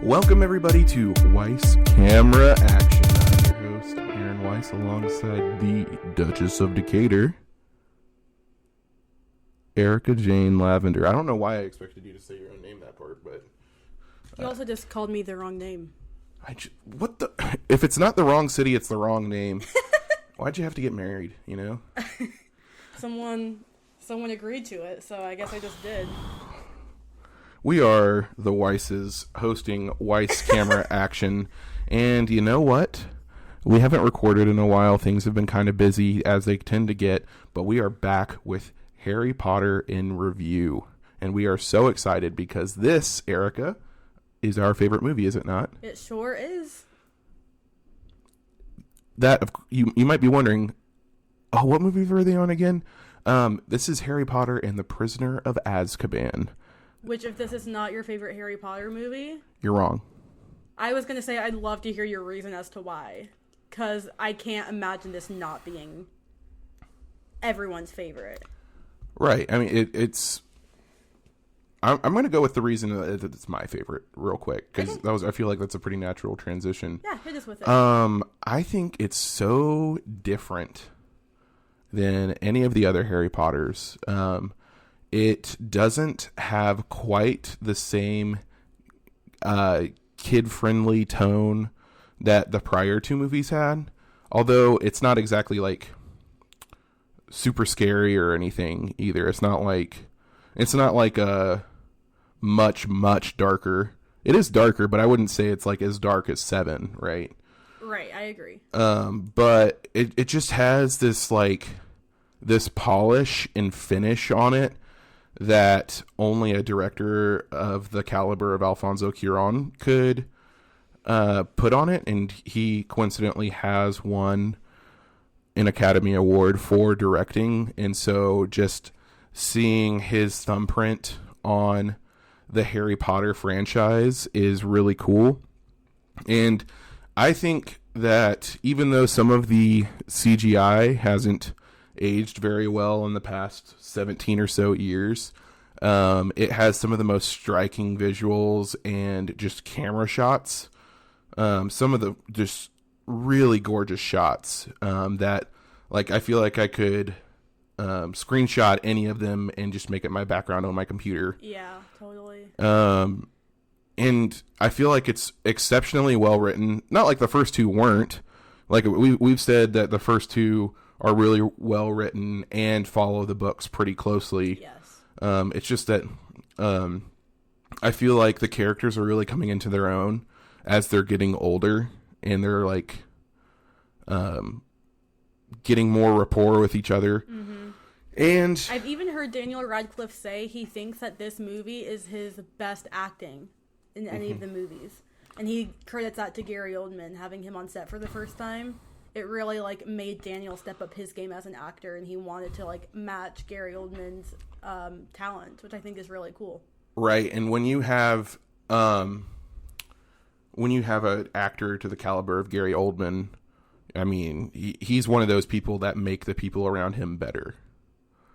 Welcome everybody to Weiss Camera Action. I'm your host, Aaron Weiss, alongside the Duchess of Decatur, Erica Jane Lavender. I don't know why I expected you to say your own name that part, but... You also just called me the wrong name. What the... If it's not the wrong city, it's the wrong name. Why'd you have to get married, you know? Someone agreed to it, so I guess I just did. We are the Weisses hosting Weiss Camera Action, and you know what? We haven't recorded in a while. Things have been kind of busy, as they tend to get, but we are back with Harry Potter in review, and we are so excited because this, Erica, is our favorite movie, is it not? It sure is. That you might be wondering, oh, what movies were they on again? This is Harry Potter and the Prisoner of Azkaban. Which, if this is not your favorite Harry Potter movie... You're wrong. I was going to say I'd love to hear your reason as to why. Because I can't imagine this not being everyone's favorite. Right. I mean, it's... I'm going to go with the reason that it's my favorite real quick. Because I feel like that's a pretty natural transition. Yeah, hit us with it. I think it's so different than any of the other Harry Potters. It doesn't have quite the same kid-friendly tone that the prior two movies had. Although it's not exactly like super scary or anything either. It's not like a much darker. It is darker, but I wouldn't say it's like as dark as 7, right? Right, I agree. But it just has this like this polish and finish on it that only a director of the caliber of Alfonso Cuarón could put on it, and he coincidentally has won an Academy Award for directing, and so just seeing his thumbprint on the Harry Potter franchise is really cool. And I think that even though some of the CGI hasn't aged very well in the past 17 or so years, it has some of the most striking visuals and just camera shots, some of the just really gorgeous shots that like I feel like I could screenshot any of them and just make it my background on my computer. Yeah, totally. And I feel like it's exceptionally well written. Not like the first two weren't. Like we've said that the first two are really well written and follow the books pretty closely. Yes. It's just that I feel like the characters are really coming into their own as they're getting older, and they're like getting more rapport with each other. Mm-hmm. And I've even heard Daniel Radcliffe say he thinks that this movie is his best acting in any of the movies. And he credits that to Gary Oldman, having him on set for the first time. It really like made Daniel step up his game as an actor, and he wanted to like match Gary Oldman's talent, which I think is really cool. Right, and when you have an actor to the caliber of Gary Oldman, I mean, he's one of those people that make the people around him better.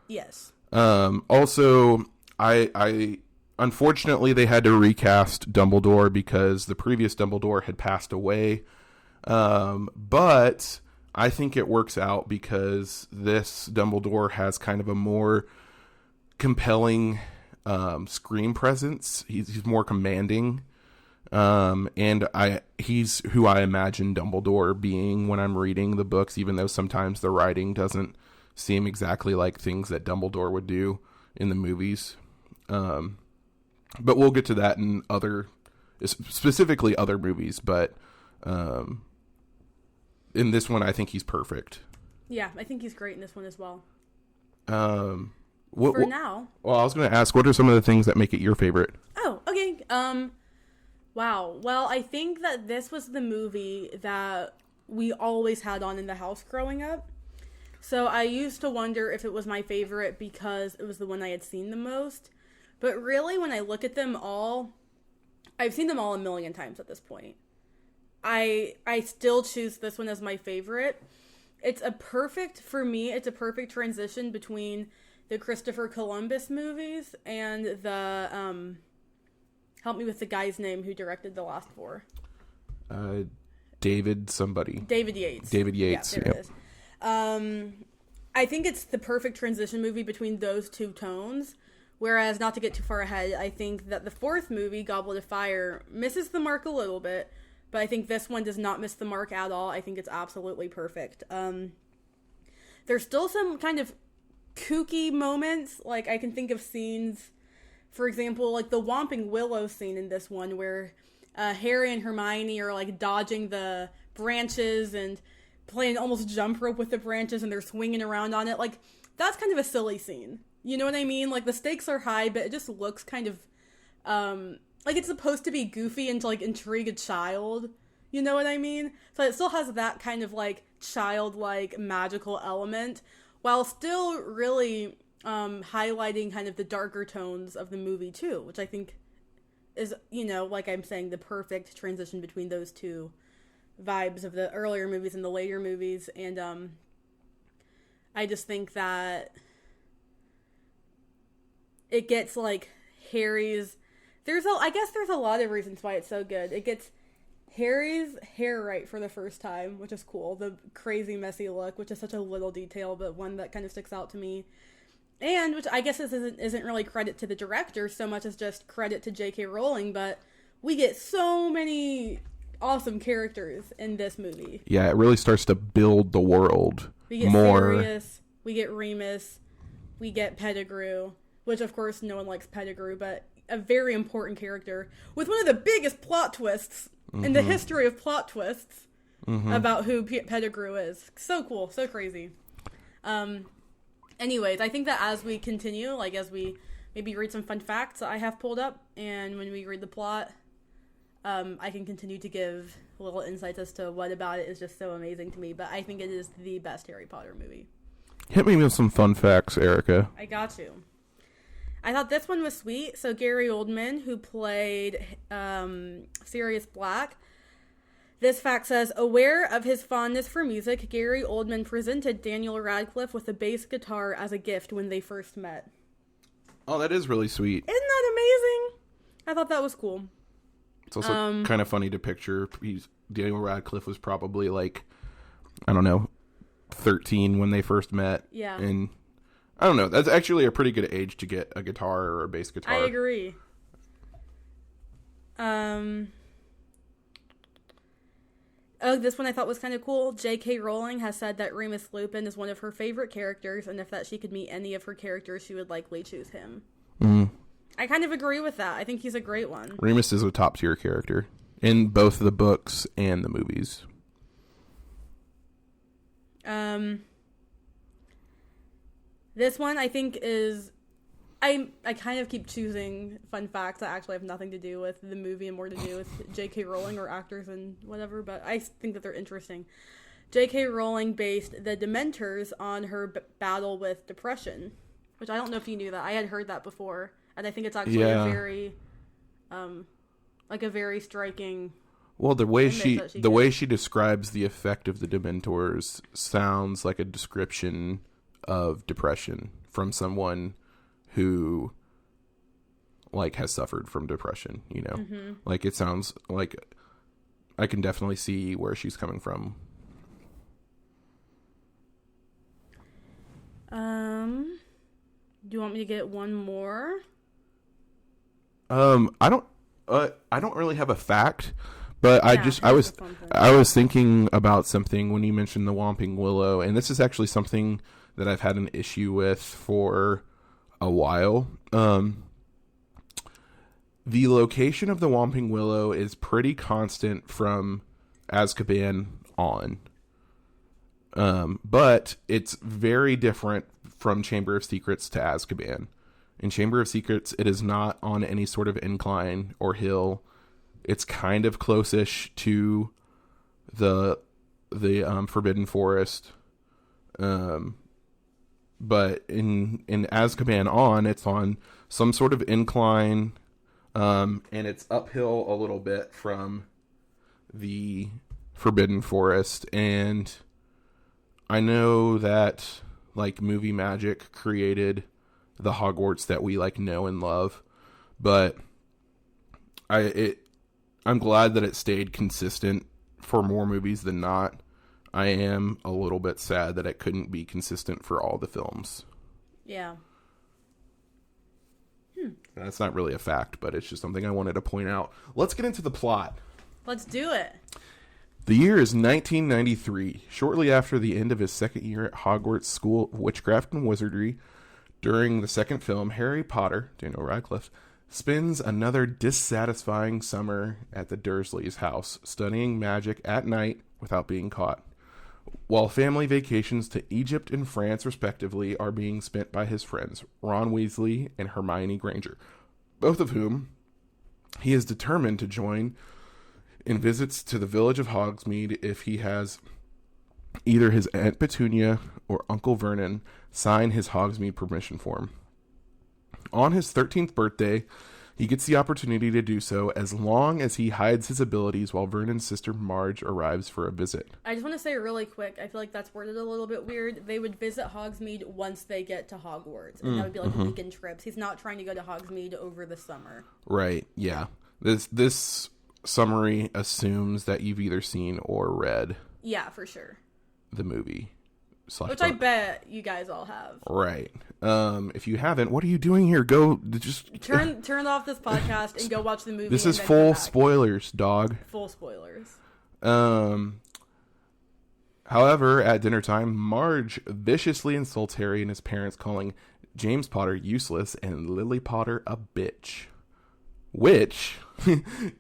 Yes. Also, I unfortunately they had to recast Dumbledore because the previous Dumbledore had passed away. But I think it works out because this Dumbledore has kind of a more compelling screen presence. He's more commanding, and he's who I imagine Dumbledore being when I'm reading the books, even though sometimes the writing doesn't seem exactly like things that Dumbledore would do in the movies. But we'll get to that in specifically other movies, but in this one, I think he's perfect. Yeah, I think he's great in this one as well. Now. Well, I was going to ask, what are some of the things that make it your favorite? Oh, okay. Wow. Well, I think that this was the movie that we always had on in the house growing up. So I used to wonder if it was my favorite because it was the one I had seen the most. But really, when I look at them all, I've seen them all a million times at this point. I still choose this one as my favorite. It's a perfect transition between the Christopher Columbus movies and the Help me with the guy's name who directed the last 4. David somebody. David Yates. David Yates. Yeah, there it is. I think it's the perfect transition movie between those two tones. Whereas, not to get too far ahead, I think that the 4th movie, Goblet of Fire, misses the mark a little bit. But I think this one does not miss the mark at all. I think it's absolutely perfect. There's still some kind of kooky moments. Like, I can think of scenes, for example, like the Whomping Willow scene in this one, where Harry and Hermione are, like, dodging the branches and playing almost jump rope with the branches, and they're swinging around on it. Like, that's kind of a silly scene. You know what I mean? Like, the stakes are high, but it just looks kind of, like it's supposed to be goofy and to, like, intrigue a child. You know what I mean? So it still has that kind of, like, childlike, magical element, while still really highlighting kind of the darker tones of the movie, too, which I think is, you know, like I'm saying, the perfect transition between those two vibes of the earlier movies and the later movies. And I just think that it gets, like, Harry's... I guess there's a lot of reasons why it's so good. It gets Harry's hair right for the first time, which is cool. The crazy, messy look, which is such a little detail, but one that kind of sticks out to me. And, which I guess this isn't really credit to the director so much as just credit to J.K. Rowling, but we get so many awesome characters in this movie. Yeah, it really starts to build the world We get more. Sirius, we get Remus, we get Pettigrew, which of course no one likes Pettigrew, but a very important character with one of the biggest plot twists in the history of plot twists about who Pettigrew is. So cool, so crazy. Anyways, I think that as we continue, like as we maybe read some fun facts that I have pulled up, and when we read the plot, I can continue to give little insights as to what about it is just so amazing to me. But I think it is the best Harry Potter movie. Hit me with some fun facts, Erica. I got you. I thought this one was sweet. So Gary Oldman, who played Sirius Black, this fact says, aware of his fondness for music, Gary Oldman presented Daniel Radcliffe with a bass guitar as a gift when they first met. Oh, that is really sweet. Isn't that amazing? I thought that was cool. It's also kind of funny to picture. Daniel Radcliffe was probably like, I don't know, 13 when they first met. Yeah. And I don't know. That's actually a pretty good age to get a guitar or a bass guitar. I agree. Oh, this one I thought was kind of cool. J.K. Rowling has said that Remus Lupin is one of her favorite characters, and if that she could meet any of her characters, she would likely choose him. I kind of agree with that. I think he's a great one. Remus is a top tier character in both the books and the movies. This one I think is... I kind of keep choosing fun facts that actually have nothing to do with the movie and more to do with J.K. Rowling or actors and whatever, but I think that they're interesting. J.K. Rowling based the Dementors on her battle with depression, which I don't know if you knew that. I had heard that before, and I think it's actually a very, like a very striking... Well, the way she describes the effect of the Dementors sounds like a description of depression from someone who like has suffered from depression, you know. Like it sounds like I can definitely see where she's coming from. Do you want me to get one more? I don't really have a fact, but I was thinking about something when you mentioned the Whomping Willow, and this is actually something that I've had an issue with for a while. The location of the Whomping Willow is pretty constant from Azkaban on. But it's very different from Chamber of Secrets to Azkaban. In Chamber of Secrets, it is not on any sort of incline or hill. It's kind of close-ish to the Forbidden Forest. But in Azkaban on, it's on some sort of incline, and it's uphill a little bit from the Forbidden Forest. And I know that like movie magic created the Hogwarts that we like know and love, but I'm glad that it stayed consistent for more movies than not. I am a little bit sad that it couldn't be consistent for all the films. Yeah. That's not really a fact, but it's just something I wanted to point out. Let's get into the plot. Let's do it. The year is 1993. Shortly after the end of his second year at Hogwarts School of Witchcraft and Wizardry, during the second film, Harry Potter, Daniel Radcliffe, spends another dissatisfying summer at the Dursleys' house, studying magic at night without being caught. While family vacations to Egypt and France, respectively, are being spent by his friends, Ron Weasley and Hermione Granger, both of whom he is determined to join in visits to the village of Hogsmeade if he has either his Aunt Petunia or Uncle Vernon sign his Hogsmeade permission form. On his 13th birthday, he gets the opportunity to do so as long as he hides his abilities while Vernon's sister Marge arrives for a visit. I just want to say really quick, I feel like that's worded a little bit weird. They would visit Hogsmeade once they get to Hogwarts, and that would be like weekend trips. He's not trying to go to Hogsmeade over the summer. Right, yeah. This summary assumes that you've either seen or read Yeah, for sure. the movie. Which I bet you guys all have. Right. If you haven't, what are you doing here? Go just turn off this podcast and go watch the movie. This is full spoilers, dog. Full spoilers. However, at dinner time, Marge viciously insults Harry and his parents, calling James Potter useless and Lily Potter a bitch. Which,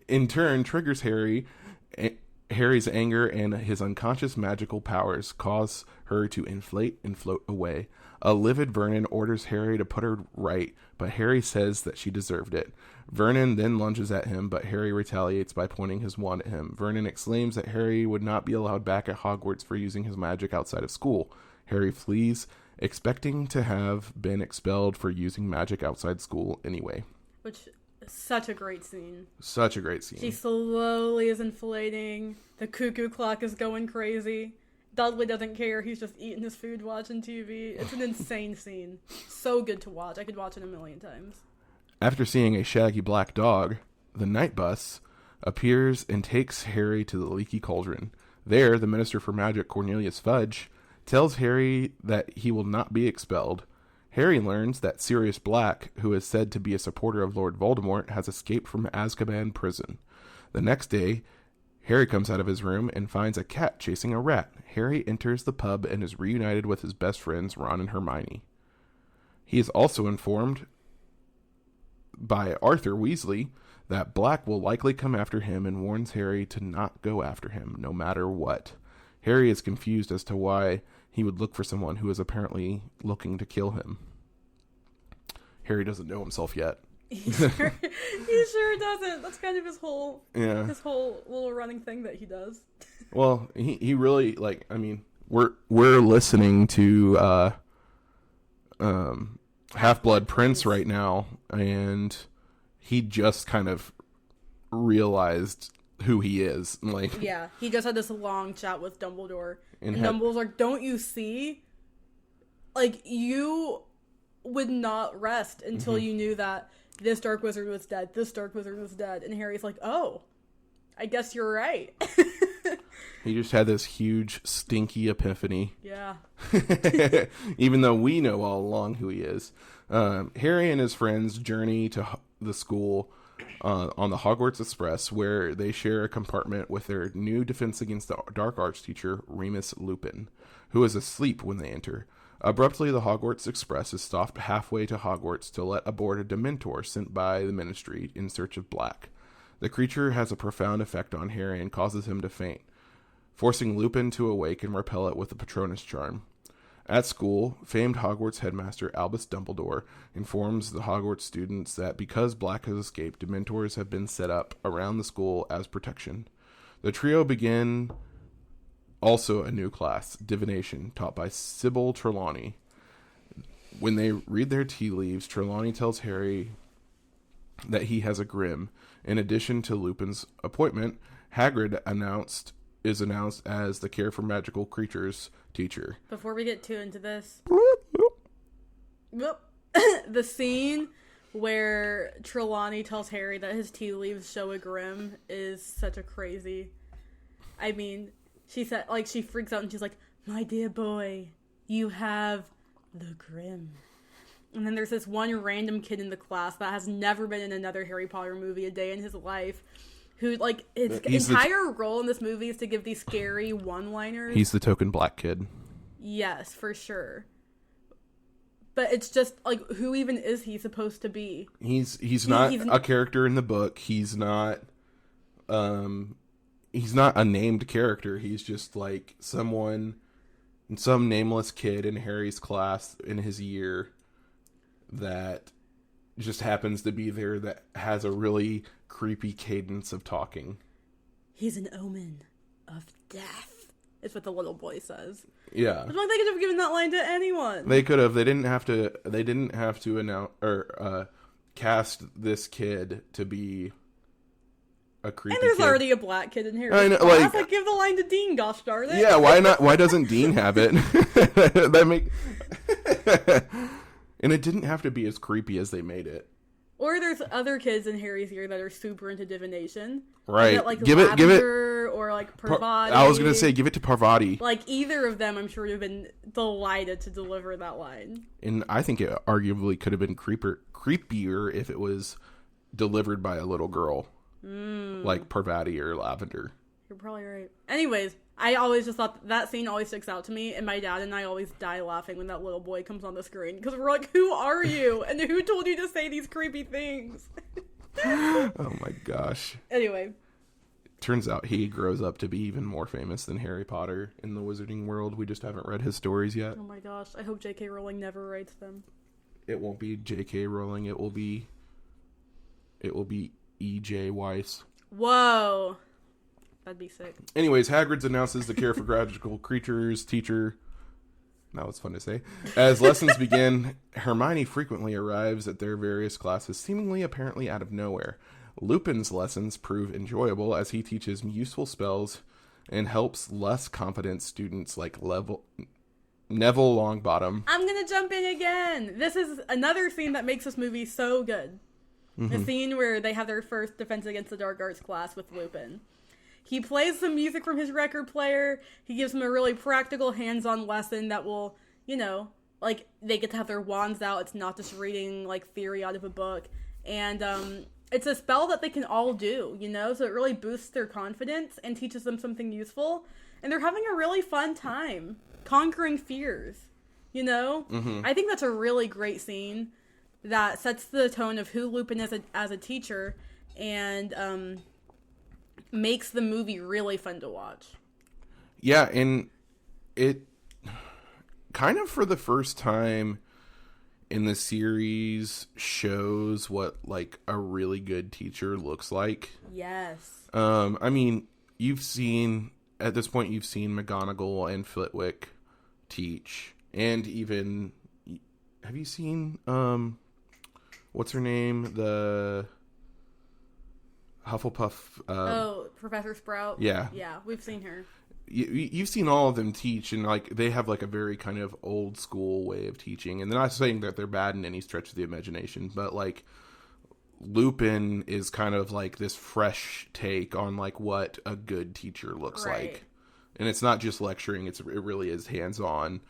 in turn, triggers Harry's anger, and his unconscious magical powers cause her to inflate and float away. A livid Vernon orders Harry to put her right, but Harry says that she deserved it. Vernon then lunges at him, but Harry retaliates by pointing his wand at him. Vernon exclaims that Harry would not be allowed back at Hogwarts for using his magic outside of school. Harry flees, expecting to have been expelled for using magic outside school anyway. Which... Such a great scene. Such a great scene. She slowly is inflating. The cuckoo clock is going crazy. Dudley doesn't care. He's just eating his food, watching TV. It's an insane scene. So good to watch. I could watch it a million times. After seeing a shaggy black dog, the night bus appears and takes Harry to the Leaky Cauldron. There, the Minister for Magic, Cornelius Fudge, tells Harry that he will not be expelled. Harry learns that Sirius Black, who is said to be a supporter of Lord Voldemort, has escaped from Azkaban prison. The next day, Harry comes out of his room and finds a cat chasing a rat. Harry enters the pub and is reunited with his best friends, Ron and Hermione. He is also informed by Arthur Weasley that Black will likely come after him and warns Harry to not go after him, no matter what. Harry is confused as to why he would look for someone who is apparently looking to kill him. Harry doesn't know himself yet. He sure doesn't. That's kind of his whole little running thing that he does. Well, he really, like, I mean, we're listening to Half-Blood Prince right now, and he just kind of realized who he is. Like, yeah, he just had this long chat with Dumbledore, and Dumbledore's like, "Don't you see? Like, you would not rest until you knew that this dark wizard was dead. This dark wizard was dead." And Harry's like, "Oh, I guess you're right." He just had this huge, stinky epiphany. Yeah. Even though we know all along who he is. Harry and his friends journey to the school on the Hogwarts Express, where they share a compartment with their new Defense Against the Dark Arts teacher, Remus Lupin, who is asleep when they enter. Abruptly, the Hogwarts Express is stopped halfway to Hogwarts to let aboard a Dementor sent by the Ministry in search of Black. The creature has a profound effect on Harry and causes him to faint, forcing Lupin to awake and repel it with the Patronus charm. At school, famed Hogwarts headmaster Albus Dumbledore informs the Hogwarts students that because Black has escaped, Dementors have been set up around the school as protection. The trio begin also a new class, Divination, taught by Sybil Trelawney. When they read their tea leaves, Trelawney tells Harry that he has a Grim. In addition to Lupin's appointment, Hagrid is announced as the Care for Magical Creatures teacher. Before we get too into this, the scene where Trelawney tells Harry that his tea leaves show a grim is such a crazy. I mean, she said, like, she freaks out and she's like, "My dear boy, you have the grim." And then there's this one random kid in the class that has never been in another Harry Potter movie a day in his life, who, like, his entire role in this movie is to give these scary one-liners. He's the token black kid. Yes, for sure. But it's just, like, who even is he supposed to be? He's not a character in the book. He's not a named character. He's just, like, some nameless kid in Harry's class in his year that just happens to be there that has a really creepy cadence of talking. He's an omen of death, is what the little boy says. Yeah. I don't think they could have given that line to anyone. They could have. They didn't have to announce or cast this kid to be a creepy and there's kid. already a black kid in here. I know, like give the line to Dean, gosh darn it. Yeah, why not? Why doesn't Dean have it? And it didn't have to be as creepy as they made it. Or there's other kids in Harry's year that are super into divination. Right. That, like, give it or like Parvati. I was gonna say give it to Parvati. Like either of them, I'm sure would have been delighted to deliver that line. And I think it arguably could have been creepier if it was delivered by a little girl, like Parvati or Lavender. You're probably right. Anyways, I always just thought that scene always sticks out to me, and my dad and I always die laughing when that little boy comes on the screen because we're like, "Who are you? And who told you to say these creepy things?" Oh my gosh. Anyway. Turns out he grows up to be even more famous than Harry Potter in the wizarding world. We just haven't read his stories yet. Oh my gosh. I hope J.K. Rowling never writes them. It won't be J.K. Rowling. It will be E.J. Weiss. Whoa. That'd be sick. Anyways, Hagrid announces the care for magical creatures teacher. That was fun to say. As lessons begin, Hermione frequently arrives at their various classes, seemingly apparently out of nowhere. Lupin's lessons prove enjoyable as he teaches useful spells and helps less confident students like Neville Longbottom. I'm gonna jump in again. This is another scene that makes this movie so good. The scene where they have their first Defense Against the Dark Arts class with Lupin. He plays some music from his record player. He gives them a really practical hands-on lesson that will, like, they get to have their wands out. It's not just reading, like, theory out of a book. And, it's a spell that they can all do, so it really boosts their confidence and teaches them something useful. And they're having a really fun time conquering fears, I think that's a really great scene that sets the tone of who Lupin is as a teacher and, makes the movie really fun to watch. Yeah, and it kind of for the first time in the series shows what like a really good teacher looks like. Yes. I mean, at this point you've seen McGonagall and Flitwick teach, and even have you seen what's her name, the Hufflepuff Professor Sprout. Yeah, we've seen her. You've seen all of them teach, and like they have like a very kind of old school way of teaching. And they're not saying that they're bad in any stretch of the imagination, but like Lupin is kind of like this fresh take on like what a good teacher looks like, and it's not just lecturing; it really is hands on.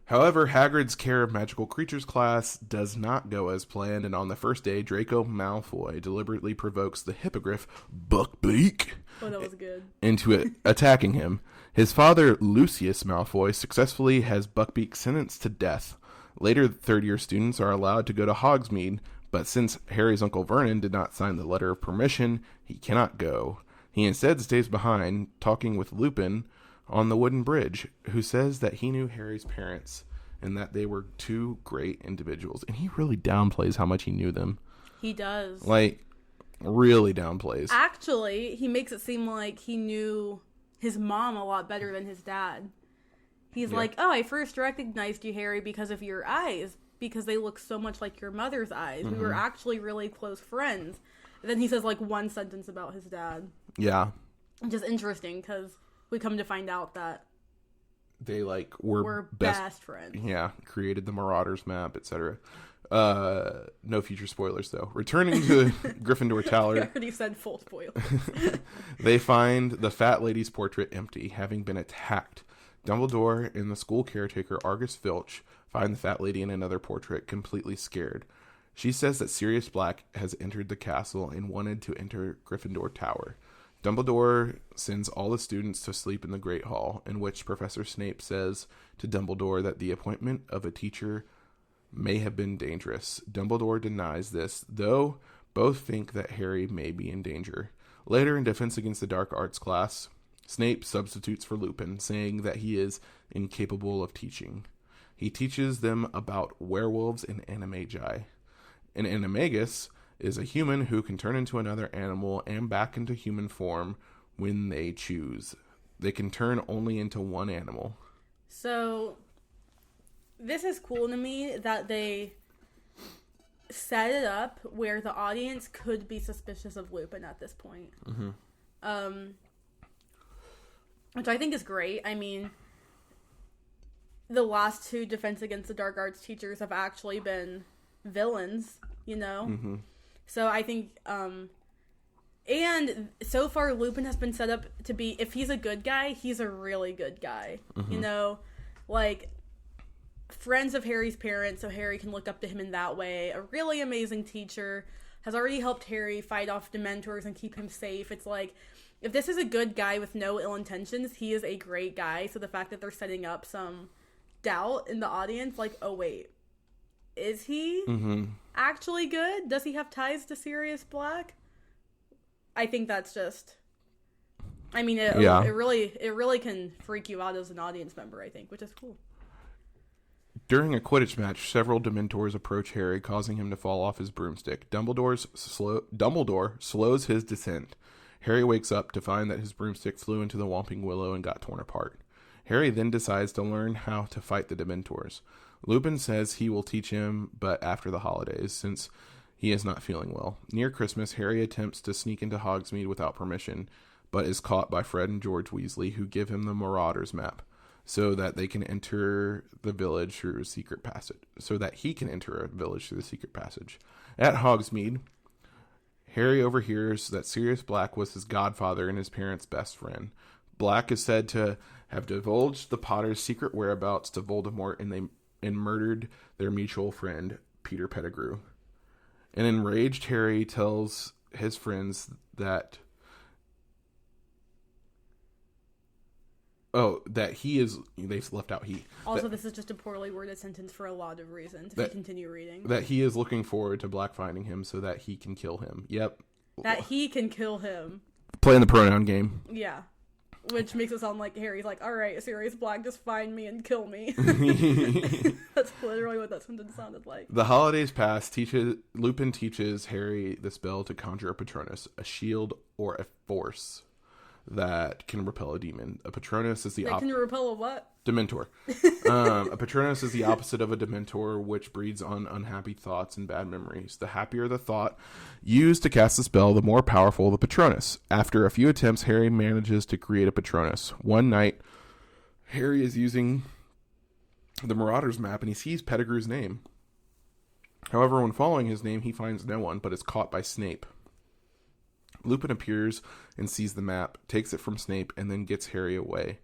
However, Hagrid's Care of Magical Creatures class does not go as planned, and on the first day, Draco Malfoy deliberately provokes the hippogriff Buckbeak that was good. into attacking him. His father, Lucius Malfoy, successfully has Buckbeak sentenced to death. Later, third-year students are allowed to go to Hogsmeade, but since Harry's Uncle Vernon did not sign the letter of permission, he cannot go. He instead stays behind, talking with Lupin on the wooden bridge, who says that he knew Harry's parents and that they were two great individuals. And he really downplays how much he knew them. He does. Like, really downplays. Actually, he makes it seem like he knew his mom a lot better than his dad. He's like, "Oh, I first recognized you, Harry, because of your eyes, because they look so much like your mother's eyes. We were actually really close friends." And then he says like one sentence about his dad. Yeah. Which is interesting, because we come to find out that they like were best friends. Yeah, created the Marauders map, etc. No future spoilers though. Returning to Gryffindor Tower, I already said full spoilers. they find the fat lady's portrait empty, having been attacked. Dumbledore and the school caretaker Argus Filch find the fat lady in another portrait, completely scared. She says that Sirius Black has entered the castle and wanted to enter Gryffindor Tower. Dumbledore sends all the students to sleep in the Great Hall, in which Professor Snape says to Dumbledore that the appointment of a teacher may have been dangerous. Dumbledore denies this, though both think that Harry may be in danger. Later in Defense Against the Dark Arts class, Snape substitutes for Lupin, saying that he is incapable of teaching. He teaches them about werewolves and animagi. An animagus is a human who can turn into another animal and back into human form when they choose. They can turn only into one animal. So, this is cool to me that they set it up where the audience could be suspicious of Lupin at this point. Mm-hmm. Which I think is great. I mean, the last two Defense Against the Dark Arts teachers have actually been villains, you know? Mm-hmm. So I think, and so far Lupin has been set up to be, if he's a good guy, he's a really good guy. Mm-hmm. You know, like, friends of Harry's parents, so Harry can look up to him in that way. A really amazing teacher, has already helped Harry fight off Dementors and keep him safe. It's like, if this is a good guy with no ill intentions, he is a great guy. So the fact that they're setting up some doubt in the audience, like, oh wait, is he actually good? Does he have ties to Sirius Black? I think that's just, I mean, it really can freak you out as an audience member, I think, which is cool. During a Quidditch match, several Dementors approach Harry, causing him to fall off his broomstick. Dumbledore slows his descent. Harry wakes up to find that his broomstick flew into the Whomping Willow and got torn apart. Harry then decides to learn how to fight the Dementors. Lupin says he will teach him, but after the holidays, since he is not feeling well. Near Christmas, Harry attempts to sneak into Hogsmeade without permission, but is caught by Fred and George Weasley, who give him the Marauders map, so that they can enter the village through a secret passage. At Hogsmeade, Harry overhears that Sirius Black was his godfather and his parents' best friend. Black is said to have divulged the Potters' secret whereabouts to Voldemort, and murdered their mutual friend, Peter Pettigrew. An enraged Harry tells his friends that he is... They've left out he. Also, this is just a poorly worded sentence for a lot of reasons, if you continue reading. That he is looking forward to Black finding him so that he can kill him. Yep. That he can kill him. Playing the pronoun game. Yeah. Which makes it sound like Harry's like, alright, Sirius Black, just find me and kill me. That's literally what that sentence sounded like. The holidays pass. Lupin teaches Harry the spell to conjure a Patronus, a shield or a force that can repel a demon. A Patronus is the can repel a what? Dementor. A Patronus is the opposite of a Dementor, which breeds on unhappy thoughts and bad memories. The happier the thought used to cast the spell, the more powerful the Patronus. After a few attempts, Harry manages to create a Patronus. One night, Harry is using the Marauders map and he sees Pettigrew's name. However, when following his name, he finds no one, but is caught by Snape. Lupin appears and sees the map, takes it from Snape, and then gets Harry away.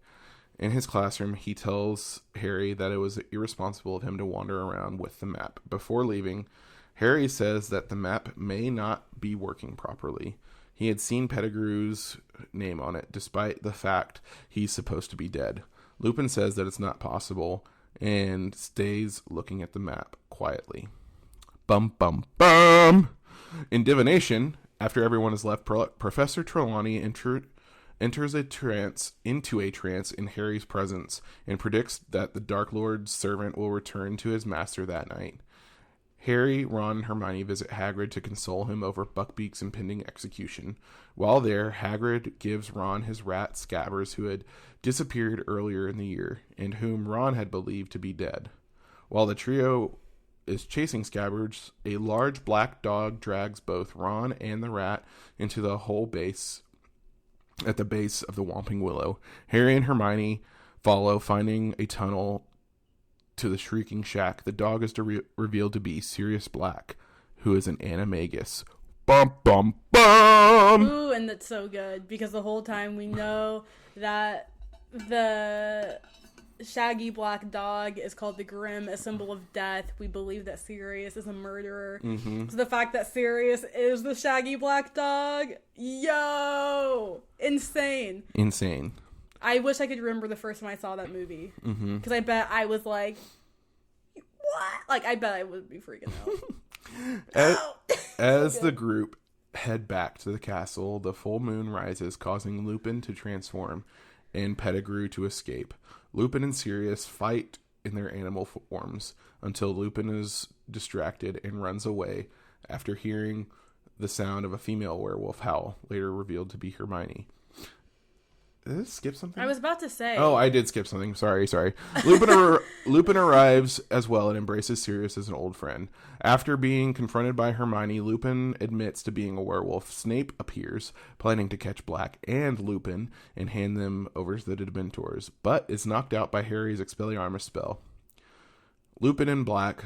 In his classroom, he tells Harry that it was irresponsible of him to wander around with the map. Before leaving, Harry says that the map may not be working properly. He had seen Pettigrew's name on it, despite the fact he's supposed to be dead. Lupin says that it's not possible, and stays looking at the map quietly. Bum, bum, bum! In divination, after everyone is left, Professor Trelawney enters into a trance in Harry's presence and predicts that the Dark Lord's servant will return to his master that night. Harry, Ron, and Hermione visit Hagrid to console him over Buckbeak's impending execution. While there, Hagrid gives Ron his rat Scabbers, who had disappeared earlier in the year, and whom Ron had believed to be dead. While the trio is chasing Scabbers, a large black dog drags both Ron and the rat into the hole base at the base of the Whomping Willow. Harry and Hermione follow, finding a tunnel to the Shrieking Shack. The dog is revealed to be Sirius Black, who is an animagus. Bum, bum, bum! Ooh, and that's so good, because the whole time we know that the shaggy black dog is called the Grim, a symbol of death. We believe that Sirius is a murderer. Mm-hmm. So the fact that Sirius is the shaggy black dog, yo! Insane. Insane. I wish I could remember the first time I saw that movie. Because I bet I was like, what? Like, I bet I would be freaking out. As the group head back to the castle, the full moon rises, causing Lupin to transform and Pettigrew to escape. Lupin and Sirius fight in their animal forms until Lupin is distracted and runs away after hearing the sound of a female werewolf howl, later revealed to be Hermione. Did I skip something? I was about to say. Oh, I did skip something. Sorry. Lupin arrives as well and embraces Sirius as an old friend. After being confronted by Hermione, Lupin admits to being a werewolf. Snape appears, planning to catch Black and Lupin and hand them over to the Dementors, but is knocked out by Harry's Expelliarmus spell. Lupin and Black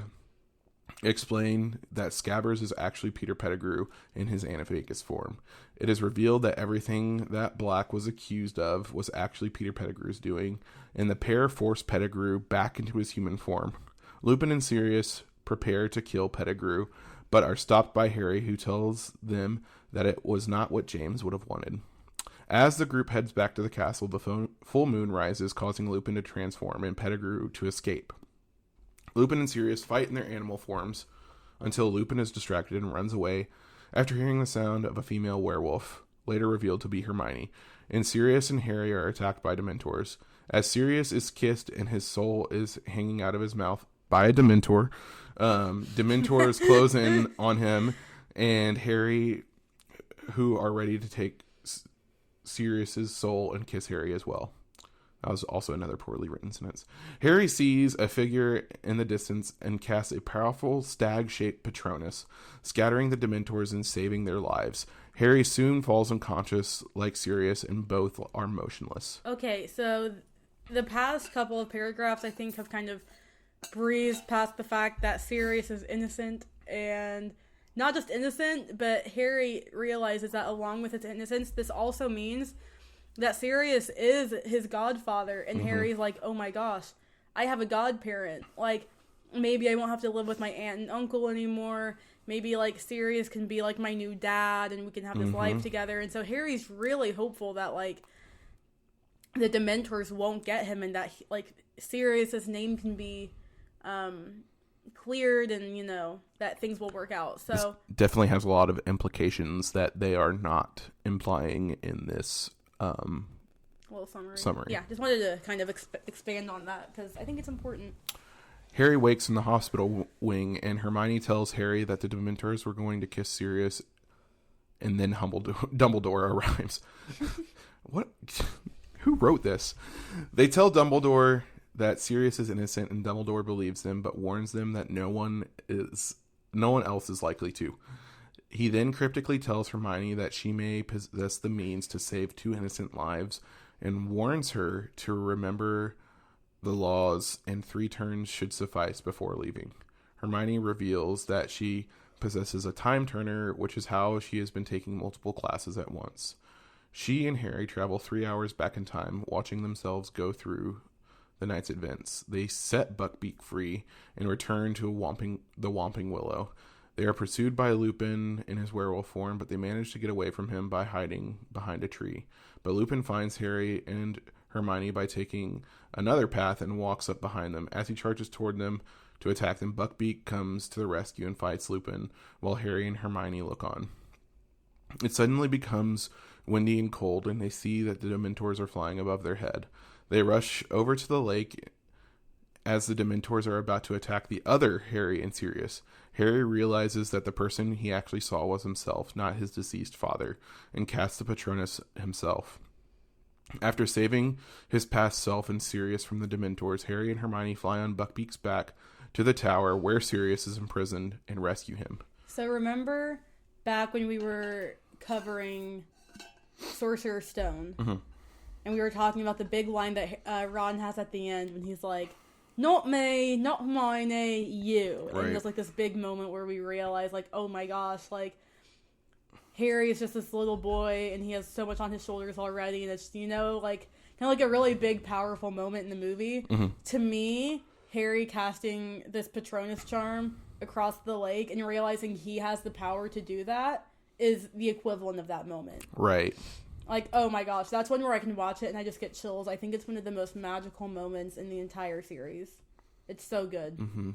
explain that Scabbers is actually Peter Pettigrew in his animagus form. It is revealed that everything that Black was accused of was actually Peter Pettigrew's doing, and the pair force Pettigrew back into his human form. Lupin and Sirius prepare to kill Pettigrew, but are stopped by Harry, who tells them that it was not what James would have wanted. As the group heads back to the castle, the full moon rises, causing Lupin to transform and Pettigrew to escape. Lupin and Sirius fight in their animal forms until Lupin is distracted and runs away after hearing the sound of a female werewolf, later revealed to be Hermione. And Sirius and Harry are attacked by Dementors. As Sirius is kissed and his soul is hanging out of his mouth by a Dementor, Dementors close in on him and Harry, who are ready to take Sirius's soul and kiss Harry as well. That was also another poorly written sentence. Harry sees a figure in the distance and casts a powerful stag-shaped Patronus, scattering the Dementors and saving their lives. Harry soon falls unconscious like Sirius, and both are motionless. Okay, so the past couple of paragraphs, I think, have kind of breezed past the fact that Sirius is innocent, and not just innocent, but Harry realizes that along with his innocence, this also means that Sirius is his godfather, and Harry's like, oh my gosh, I have a godparent. Like, maybe I won't have to live with my aunt and uncle anymore. Maybe, like, Sirius can be, like, my new dad, and we can have this life together. And so Harry's really hopeful that, like, the Dementors won't get him, and that, like, Sirius's name can be cleared, and, you know, that things will work out. So this definitely has a lot of implications that they are not implying in this little summary. Yeah, just wanted to kind of expand on that because I think it's important. Harry wakes in the hospital wing, and Hermione tells Harry that the Dementors were going to kiss Sirius, and then Dumbledore arrives. What? Who wrote this? They tell Dumbledore that Sirius is innocent, and Dumbledore believes them, but warns them that no one else is likely to. He then cryptically tells Hermione that she may possess the means to save 2 innocent lives and warns her to remember the laws and 3 turns should suffice before leaving. Hermione reveals that she possesses a time turner, which is how she has been taking multiple classes at once. She and Harry travel 3 hours back in time, watching themselves go through the night's events. They set Buckbeak free and return to the Whomping Willow. They are pursued by Lupin in his werewolf form, but they manage to get away from him by hiding behind a tree. But Lupin finds Harry and Hermione by taking another path and walks up behind them. As he charges toward them to attack them, Buckbeak comes to the rescue and fights Lupin, while Harry and Hermione look on. It suddenly becomes windy and cold, and they see that the Dementors are flying above their head. They rush over to the lake as the Dementors are about to attack the other Harry and Sirius. Harry realizes that the person he actually saw was himself, not his deceased father, and casts the Patronus himself. After saving his past self and Sirius from the Dementors, Harry and Hermione fly on Buckbeak's back to the tower where Sirius is imprisoned and rescue him. So remember back when we were covering Sorcerer's Stone, And we were talking about the big line that Ron has at the end when he's like, "Not me, not Hermione, you." Right. And there's like this big moment where we realize, like, oh my gosh, like, Harry is just this little boy and he has so much on his shoulders already. And it's, like, kind of like a really big, powerful moment in the movie. Mm-hmm. To me, Harry casting this Patronus charm across the lake and realizing he has the power to do that is the equivalent of that moment. Right. Like, oh my gosh, that's one where I can watch it and I just get chills. I think it's one of the most magical moments in the entire series. It's so good. Mm-hmm.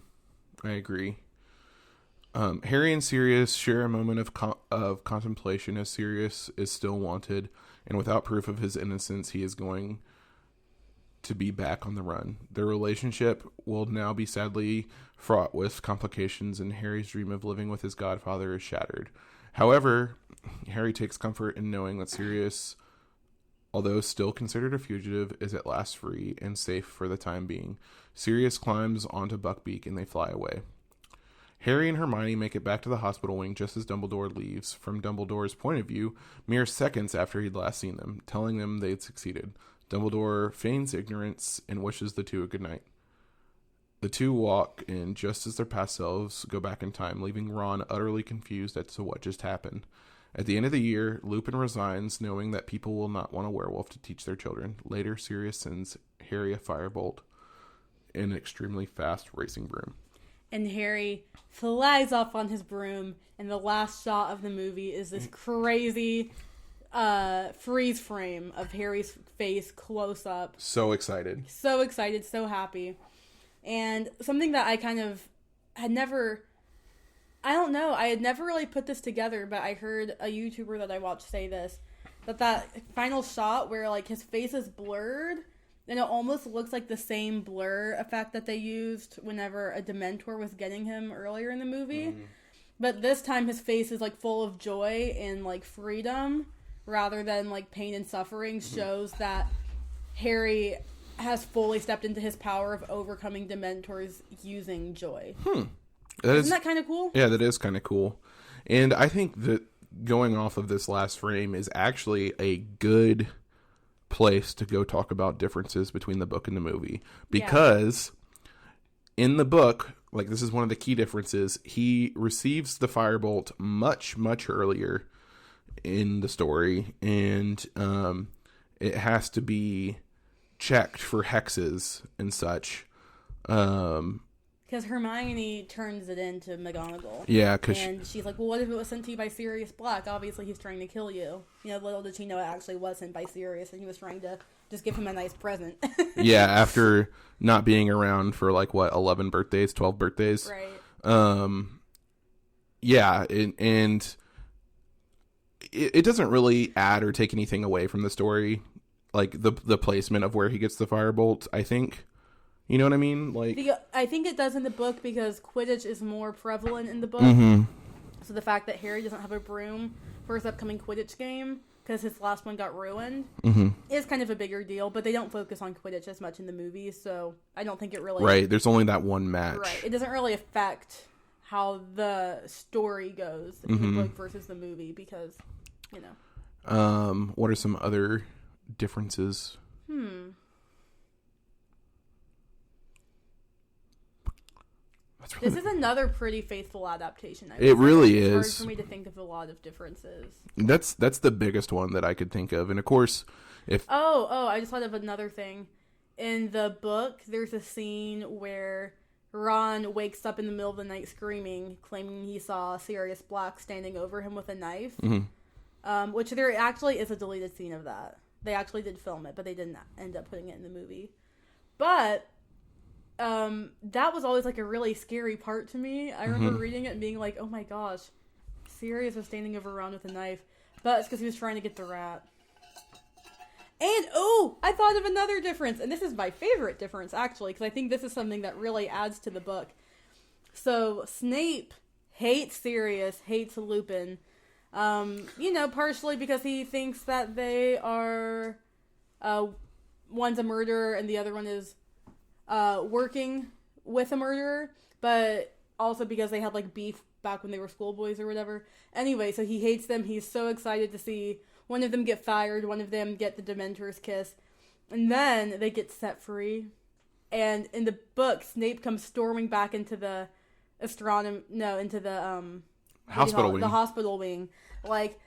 I agree. Harry and Sirius share a moment of contemplation as Sirius is still wanted, and without proof of his innocence, he is going to be back on the run. Their relationship will now be sadly fraught with complications, and Harry's dream of living with his godfather is shattered. However, Harry takes comfort in knowing that Sirius, although still considered a fugitive, is at last free and safe for the time being. Sirius climbs onto Buckbeak and they fly away. Harry and Hermione make it back to the hospital wing just as Dumbledore leaves. From Dumbledore's point of view, mere seconds after he'd last seen them, telling them they'd succeeded. Dumbledore feigns ignorance and wishes the two a good night. The two walk in just as their past selves go back in time, leaving Ron utterly confused as to what just happened. At the end of the year, Lupin resigns, knowing that people will not want a werewolf to teach their children. Later, Sirius sends Harry a firebolt in an extremely fast racing broom. And Harry flies off on his broom, and the last shot of the movie is this crazy freeze frame of Harry's face close up. So excited. So excited, so happy. And something that I kind of had never... I don't know, I had never really put this together, but I heard a YouTuber that I watched say this, that final shot where, like, his face is blurred, and it almost looks like the same blur effect that they used whenever a Dementor was getting him earlier in the movie. Mm. But this time his face is, like, full of joy and, like, freedom, rather than, like, pain and suffering, shows that Harry has fully stepped into his power of overcoming Dementors using joy. Isn't that kind of cool? Yeah, that is kind of cool. And I think that going off of this last frame is actually a good place to go talk about differences between the book and the movie. Because in the book, like, this is one of the key differences, he receives the firebolt much, much earlier in the story. And it has to be checked for hexes and such. Because Hermione turns it into McGonagall. Yeah, and she's like, well, what if it was sent to you by Sirius Black? Obviously, he's trying to kill you. Little did she know it actually was sent by Sirius, and he was trying to just give him a nice present. Yeah, after not being around for, 11 birthdays, 12 birthdays? Right. Yeah, and it doesn't really add or take anything away from the story, like the placement of where he gets the firebolt, I think. You know what I mean? I think it does in the book because Quidditch is more prevalent in the book. Mm-hmm. So the fact that Harry doesn't have a broom for his upcoming Quidditch game because his last one got ruined is kind of a bigger deal. But they don't focus on Quidditch as much in the movies, so I don't think it really... Right, there's only that one match. Right, it doesn't really affect how the story goes in the book versus the movie because, What are some other differences? This is another pretty faithful adaptation. It really is. It's hard for me to think of a lot of differences. That's the biggest one that I could think of. And of course, if... Oh, I just thought of another thing. In the book, there's a scene where Ron wakes up in the middle of the night screaming, claiming he saw Sirius Black standing over him with a knife. Which there actually is a deleted scene of that. They actually did film it, but they didn't end up putting it in the movie. But... that was always like a really scary part to me. I remember reading it and being like, oh my gosh, Sirius was standing over Ron with a knife. But it's because he was trying to get the rat. And, I thought of another difference. And this is my favorite difference, actually, because I think this is something that really adds to the book. So, Snape hates Sirius, hates Lupin. Partially because he thinks that they are, one's a murderer and the other one is working with a murderer, but also because they had beef back when they were schoolboys or whatever. Anyway, so he hates them. He's so excited to see One of them get fired. One of them get the Dementor's kiss. And then they get set free. And in the book, Snape comes storming back into the hospital wing. The hospital wing. Like,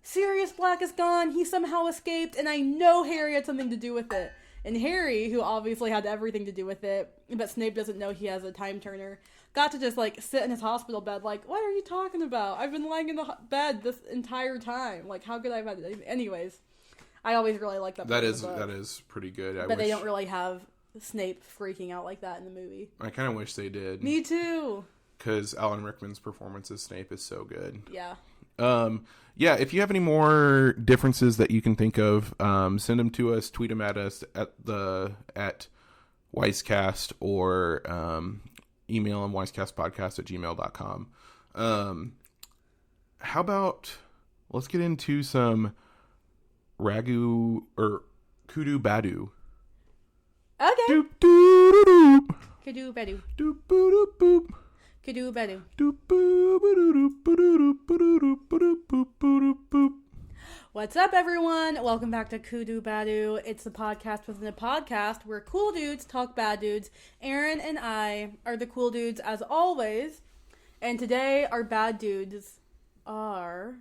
Sirius Black is gone. He somehow escaped. And I know Harry had something to do with it. And Harry, who obviously had everything to do with it, but Snape doesn't know he has a time turner, got to just, like, sit in his hospital bed like, what are you talking about? I've been lying in the bed this entire time. Like, how could I have had it? Anyways, I always really like that. That is pretty good. But they don't really have Snape freaking out like that in the movie. I kind of wish they did. Me too. Because Alan Rickman's performance as Snape is so good. Yeah. Yeah, if you have any more differences that you can think of, send them to us, tweet them at us at Wisecast, or email them wisecastpodcast@gmail.com. How about, let's get into some Ragu, or Kudu Badu. Okay. Doop doop doop. Kudu Badu. Doop boop boop. Kudu Badu. What's up, everyone? Welcome back to Kudu Badu. It's the podcast within a podcast where cool dudes talk bad dudes. Aaron and I are the cool dudes as always. And today our bad dudes are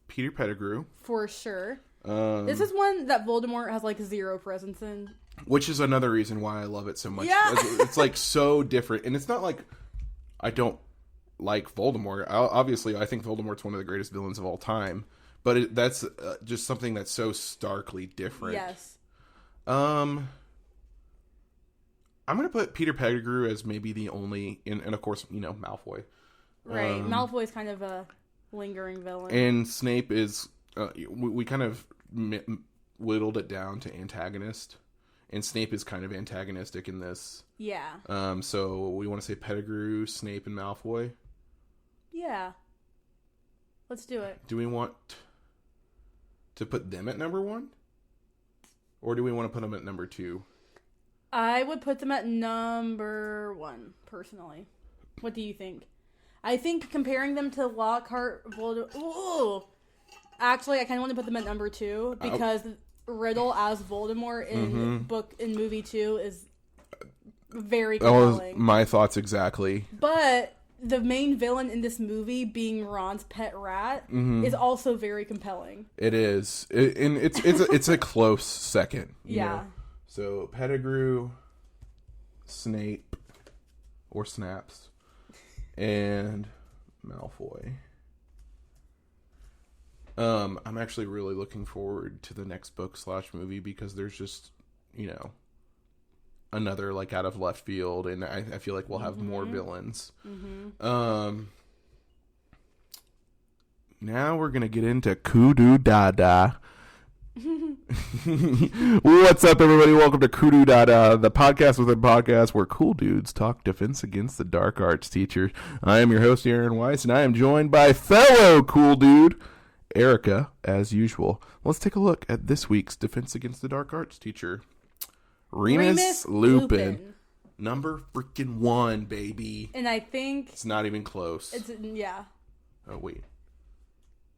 Peter Pettigrew. For sure. This is one that Voldemort has like zero presence in. Which is another reason why I love it so much. Yeah. It's like so different. And it's not like I don't like Voldemort. Obviously, I think Voldemort's one of the greatest villains of all time. But that's just something that's so starkly different. Yes. I'm going to put Peter Pettigrew as maybe the only, and of course, Malfoy. Right. Malfoy's kind of a lingering villain. And Snape is, we kind of whittled it down to antagonist. And Snape is kind of antagonistic in this. Yeah. So we want to say Pettigrew, Snape, and Malfoy. Yeah. Let's do it. Do we want to put them at number 1? Or do we want to put them at number 2? I would put them at number 1, personally. What do you think? I think comparing them to Lockhart, Voldemort... Ooh! Actually, I kind of want to put them at number 2, because... Riddle as Voldemort in movie 2 is very compelling. That was my thoughts exactly. But the main villain in this movie being Ron's pet rat is also very compelling. It is. And it's a close second. Yeah. Know? So Pettigrew, Snape, or Snaps, and Malfoy. I'm actually really looking forward to the next book / movie because there's just, another like out of left field, and I feel like we'll have more villains. Now we're gonna get into Kudu Dada. What's up, everybody? Welcome to Kudu Dada, the podcast within podcast where cool dudes talk defense against the dark arts teachers. I am your host, Aaron Weiss, and I am joined by fellow cool dude Erica, as usual. Let's take a look at this week's Defense Against the Dark Arts teacher. Remus Lupin. Number freaking 1, baby. And I think... It's not even close. Yeah. Oh, wait.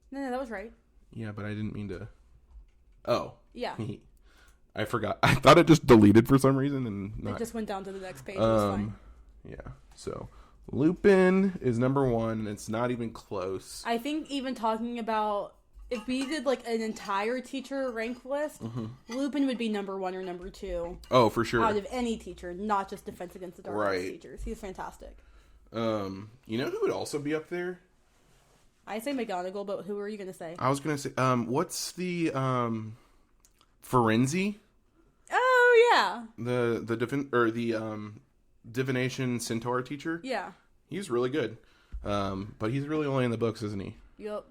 No, that was right. Yeah, but I didn't mean to... Oh. Yeah. I forgot. I thought it just deleted for some reason. And it just went down to the next page. It was fine. Yeah, so... Lupin is number 1, and it's not even close. I think even talking about, if we did like an entire teacher rank list, Lupin would be number 1 or number 2. Oh, for sure. Out of any teacher, not just Defense Against the Dark Arts teachers. He's fantastic. You know who would also be up there? I say McGonagall, but who are you going to say? I was going to say, what's the, Ferenzi? Oh, yeah. The divination centaur teacher. Yeah. He's really good. But he's really only in the books, isn't he? Yep.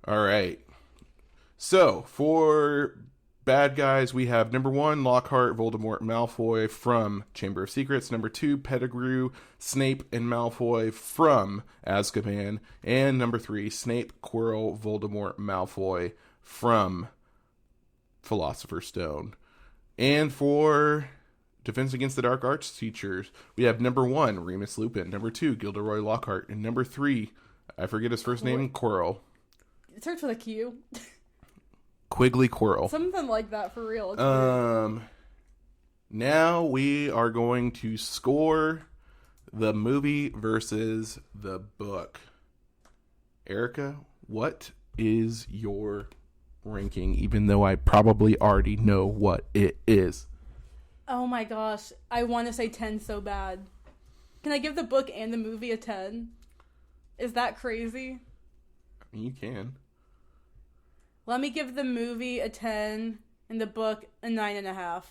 All right. So, for bad guys, we have number 1, Lockhart, Voldemort, Malfoy from Chamber of Secrets. Number 2, Pettigrew, Snape, and Malfoy from Azkaban. And number 3, Snape, Quirrell, Voldemort, Malfoy from Philosopher's Stone. And for Defense Against the Dark Arts teachers, we have number 1, Remus Lupin. Number 2, Gilderoy Lockhart. And number 3, I forget his first name, Quirrell. It starts with a Q. Quigley Quirrell. Something like that for real. It's weird. Now we are going to score the movie versus the book. Erica, what is your ranking, even though I probably already know what it is? Oh my gosh. I want to say 10 so bad. Can I give the book and the movie a 10? Is that crazy? I mean, you can. Let me give the movie a 10 and the book a 9.5.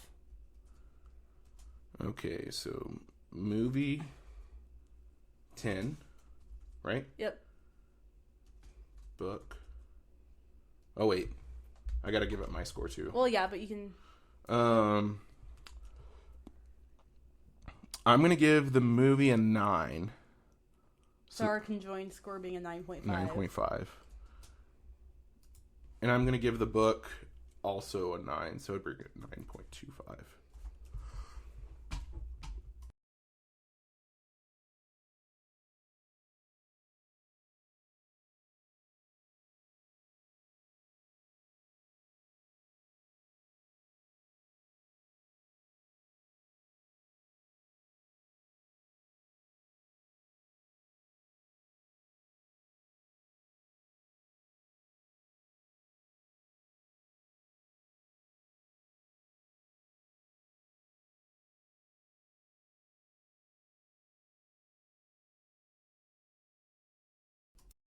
Okay, so movie 10, right? Yep. Book. Oh wait, I gotta give up my score too. Well, yeah, but you can. I'm gonna give the movie a 9. So our conjoined score being a 9.5. 9.5. And I'm gonna give the book also a 9, so it'd bring it 9.25.